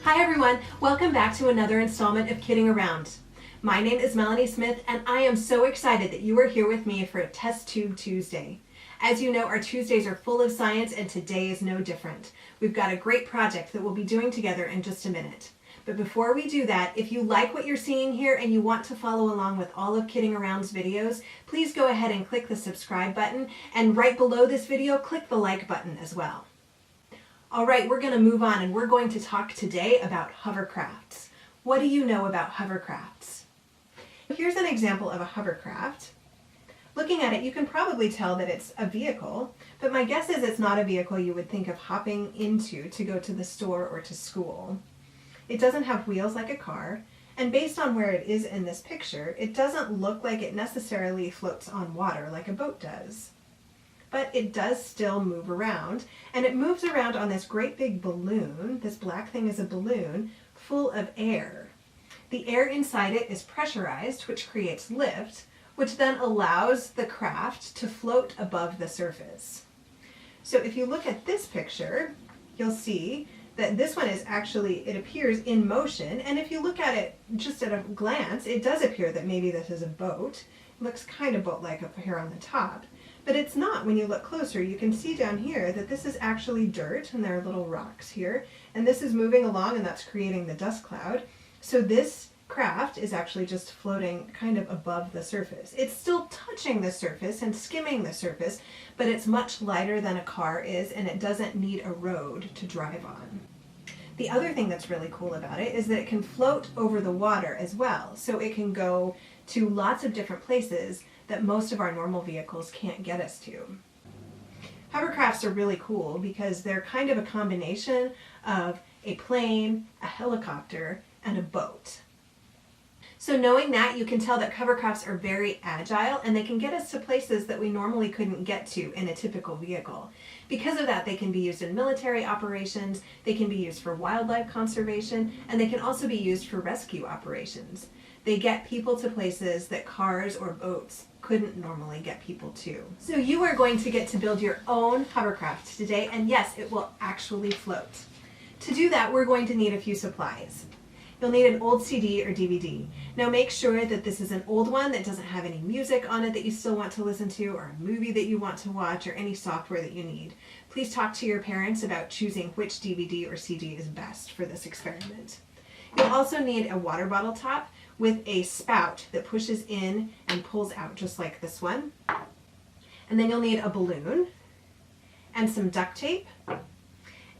Hi everyone, welcome back to another installment of Kidding Around. My name is Melanie Smith and I am so excited that you are here with me for a Test Tube Tuesday. As you know, our Tuesdays are full of science and today is no different. We've got a great project that we'll be doing together in just a minute. But before we do that, if you like what you're seeing here and you want to follow along with all of Kidding Around's videos, please go ahead and click the subscribe button, and right below this video, click the like button as well. All right, we're going to move on and we're going to talk today about hovercrafts. What do you know about hovercrafts? Here's an example of a hovercraft. Looking at it, you can probably tell that it's a vehicle, but my guess is it's not a vehicle you would think of hopping into to go to the store or to school. It doesn't have wheels like a car, and based on where it is in this picture, it doesn't look like it necessarily floats on water like a boat does. But it does still move around, and it moves around on this great big balloon. This black thing is a balloon full of air. The air inside it is pressurized, which creates lift, which then allows the craft to float above the surface. So if you look at this picture, you'll see that this one is actually, it appears in motion, and if you look at it just at a glance, it does appear that maybe this is a boat. It looks kind of boat-like up here on the top, but it's not. When you look closer, you can see down here that this is actually dirt, and there are little rocks here, and this is moving along, and that's creating the dust cloud. So this craft is actually just floating kind of above the surface. It's still touching the surface and skimming the surface, but it's much lighter than a car is, and it doesn't need a road to drive on. The other thing that's really cool about it is that it can float over the water as well, so it can go to lots of different places that most of our normal vehicles can't get us to. Hovercrafts are really cool because they're kind of a combination of a plane, a helicopter, and a boat. So knowing that, you can tell that hovercrafts are very agile and they can get us to places that we normally couldn't get to in a typical vehicle. Because of that, they can be used in military operations, they can be used for wildlife conservation, and they can also be used for rescue operations. They get people to places that cars or boats couldn't normally get people to. So you are going to get to build your own hovercraft today, and yes, it will actually float. To do that, we're going to need a few supplies. You'll need an old CD or DVD. Now make sure that this is an old one that doesn't have any music on it that you still want to listen to, or a movie that you want to watch, or any software that you need. Please talk to your parents about choosing which DVD or CD is best for this experiment. You'll also need a water bottle top with a spout that pushes in and pulls out just like this one. And then you'll need a balloon and some duct tape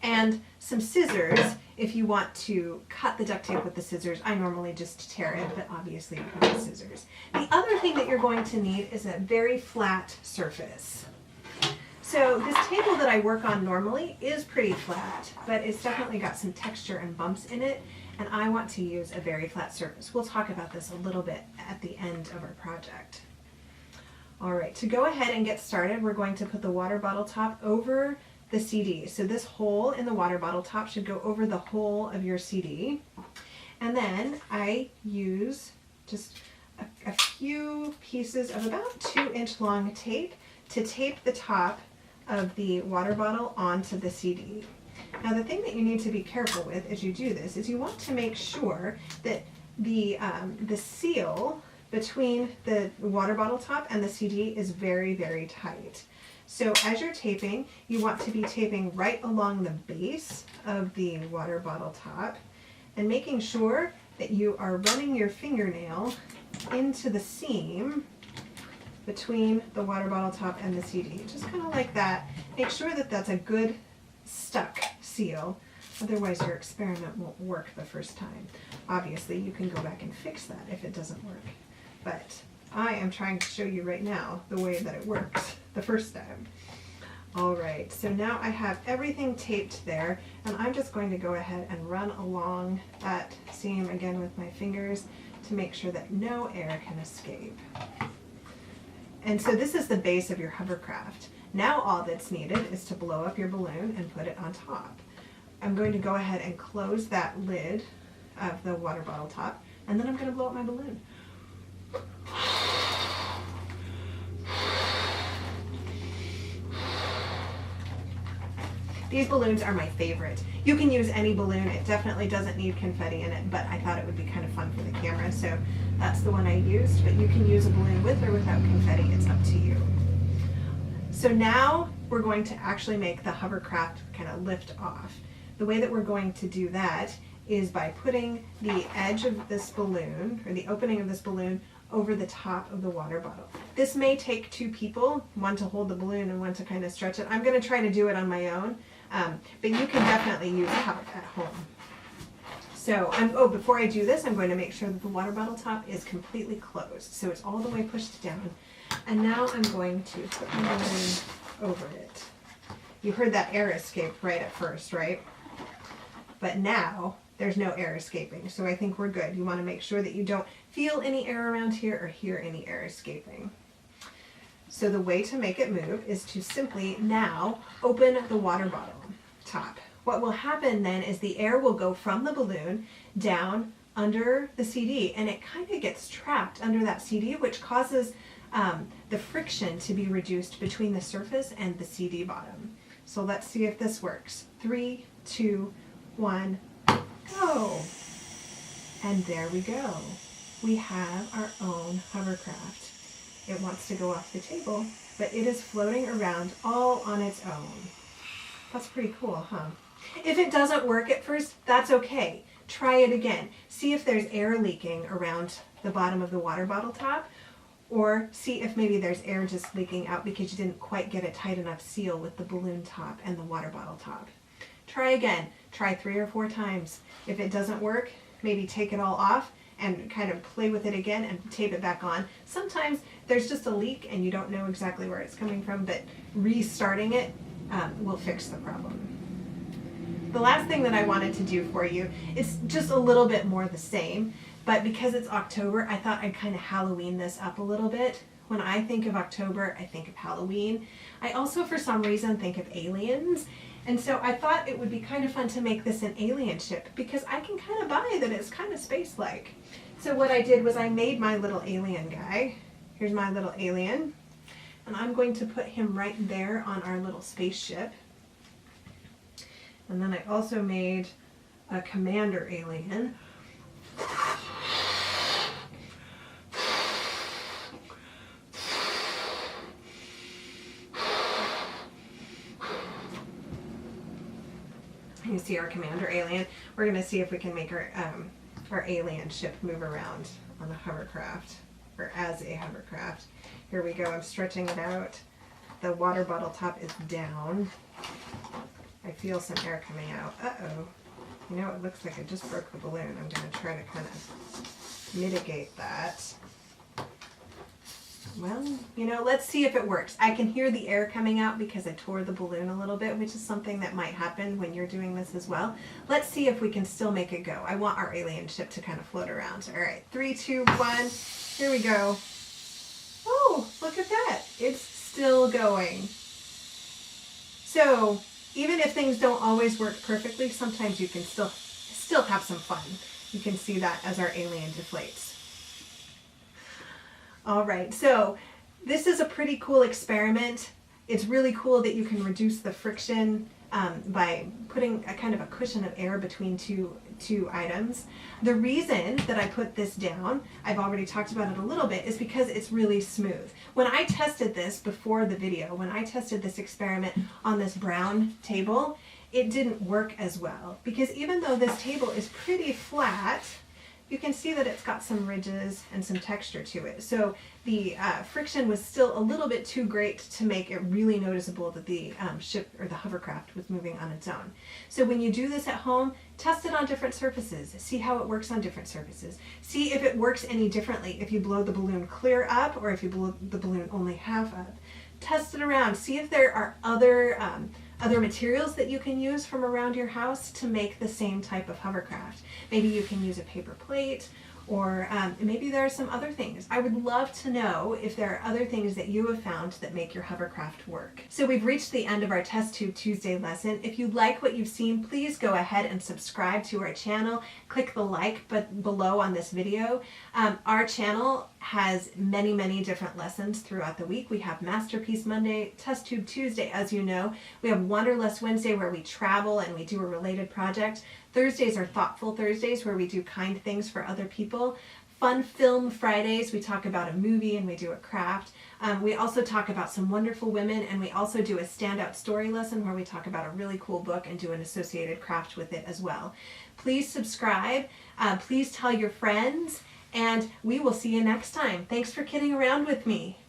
and some scissors if you want to cut the duct tape with the scissors. I normally just tear it, but obviously you can use scissors. The other thing that you're going to need is a very flat surface. So this table that I work on normally is pretty flat, but it's definitely got some texture and bumps in it, and I want to use a very flat surface. We'll talk about this a little bit at the end of our project. All right, to go ahead and get started, we're going to put the water bottle top over the CD. So this hole in the water bottle top should go over the hole of your CD. And then I use just a few pieces of about 2-inch long tape to tape the top of the water bottle onto the CD. Now the thing that you need to be careful with as you do this is you want to make sure that the seal between the water bottle top and the CD is very, very tight. So as you're taping, you want to be taping right along the base of the water bottle top and making sure that you are running your fingernail into the seam between the water bottle top and the CD. Just kind of like that. Make sure that that's a good stuck seal, otherwise your experiment won't work the first time. Obviously, you can go back and fix that if it doesn't work, but I am trying to show you right now the way that it works the first time. All right, so now I have everything taped there, and I'm just going to go ahead and run along that seam again with my fingers to make sure that no air can escape. And so this is the base of your hovercraft. Now all that's needed is to blow up your balloon and put it on top. I'm going to go ahead and close that lid of the water bottle top, and then I'm going to blow up my balloon. These balloons are my favorite. You can use any balloon. It definitely doesn't need confetti in it, but I thought it would be kind of fun for the camera, so that's the one I used. But you can use a balloon with or without confetti. It's up to you. So now we're going to actually make the hovercraft kind of lift off. The way that we're going to do that is by putting the edge of this balloon, or the opening of this balloon, over the top of the water bottle. This may take two people, one to hold the balloon and one to kind of stretch it. I'm going to try to do it on my own, but you can definitely use help at home. So, before I do this, I'm going to make sure that the water bottle top is completely closed. So it's all the way pushed down. And now I'm going to put my balloon over it. You heard that air escape right at first, right? But now there's no air escaping, so I think we're good. You want to make sure that you don't feel any air around here or hear any air escaping. So the way to make it move is to simply now open the water bottle top. What will happen then is the air will go from the balloon down under the CD, and it kind of gets trapped under that CD, which causes the friction to be reduced between the surface and the CD bottom. So let's see if this works. 3, 2, 1, go! And there we go. We have our own hovercraft. It wants to go off the table, but it is floating around all on its own. That's pretty cool, huh? If it doesn't work at first, that's okay. Try it again. See if there's air leaking around the bottom of the water bottle top, or see if maybe there's air just leaking out because you didn't quite get a tight enough seal with the balloon top and the water bottle top. Try again. Try 3 or 4 times. If it doesn't work, maybe take it all off and kind of play with it again and tape it back on. Sometimes there's just a leak and you don't know exactly where it's coming from, but restarting it will fix the problem. The last thing that I wanted to do for you is just a little bit more the same, but because it's October, I thought I'd kind of Halloween this up a little bit. When I think of October, I think of Halloween. I also, for some reason, think of aliens. And so I thought it would be kind of fun to make this an alien ship, because I can kind of buy that it's kind of space-like. So what I did was I made my little alien guy. Here's my little alien. And I'm going to put him right there on our little spaceship. And then I also made a commander alien. You see our commander alien. We're going to see if we can make our alien ship move around on the hovercraft, or as a hovercraft. Here we go. I'm stretching it out. The water bottle top is down. I feel some air coming out. Uh-oh. You know, it looks like I just broke the balloon. I'm going to try to kind of mitigate that. Well, you know, let's see if it works. I can hear the air coming out because I tore the balloon a little bit, which is something that might happen when you're doing this as well. Let's see if we can still make it go. I want our alien ship to kind of float around. All right, 3, 2, 1. Here we go. Oh, look at that. It's still going. So even if things don't always work perfectly, sometimes you can still have some fun. You can see that as our alien deflates. All right, so this is a pretty cool experiment. It's really cool that you can reduce the friction by putting a kind of a cushion of air between two items. The reason that I put this down, I've already talked about it a little bit, is because it's really smooth. When I tested this before the video, when I tested this experiment on this brown table, it didn't work as well, because even though this table is pretty flat, you can see that it's got some ridges and some texture to it. So the friction was still a little bit too great to make it really noticeable that the ship or the hovercraft was moving on its own. So when you do this at home, test it on different surfaces. See how it works on different surfaces. See if it works any differently if you blow the balloon clear up or if you blow the balloon only half up. Test it around. See if there are other materials that you can use from around your house to make the same type of hovercraft. Maybe you can use a paper plate, or maybe there are some other things. I would love to know if there are other things that you have found that make your hovercraft work. So we've reached the end of our Test Tube Tuesday lesson. If you like what you've seen, please go ahead and subscribe to our channel. Click the like button below on this video. Our channel has many different lessons throughout the week. We have Masterpiece Monday, Test Tube Tuesday, as you know. We have Wanderlust Wednesday, where we travel and we do a related project. Thursdays are Thoughtful Thursdays, where we do kind things for other people. Fun Film Fridays, we talk about a movie and we do a craft. We also talk about some wonderful women, and we also do a standout story lesson where we talk about a really cool book and do an associated craft with it as well. Please subscribe, please tell your friends, and we will see you next time. Thanks for kidding around with me.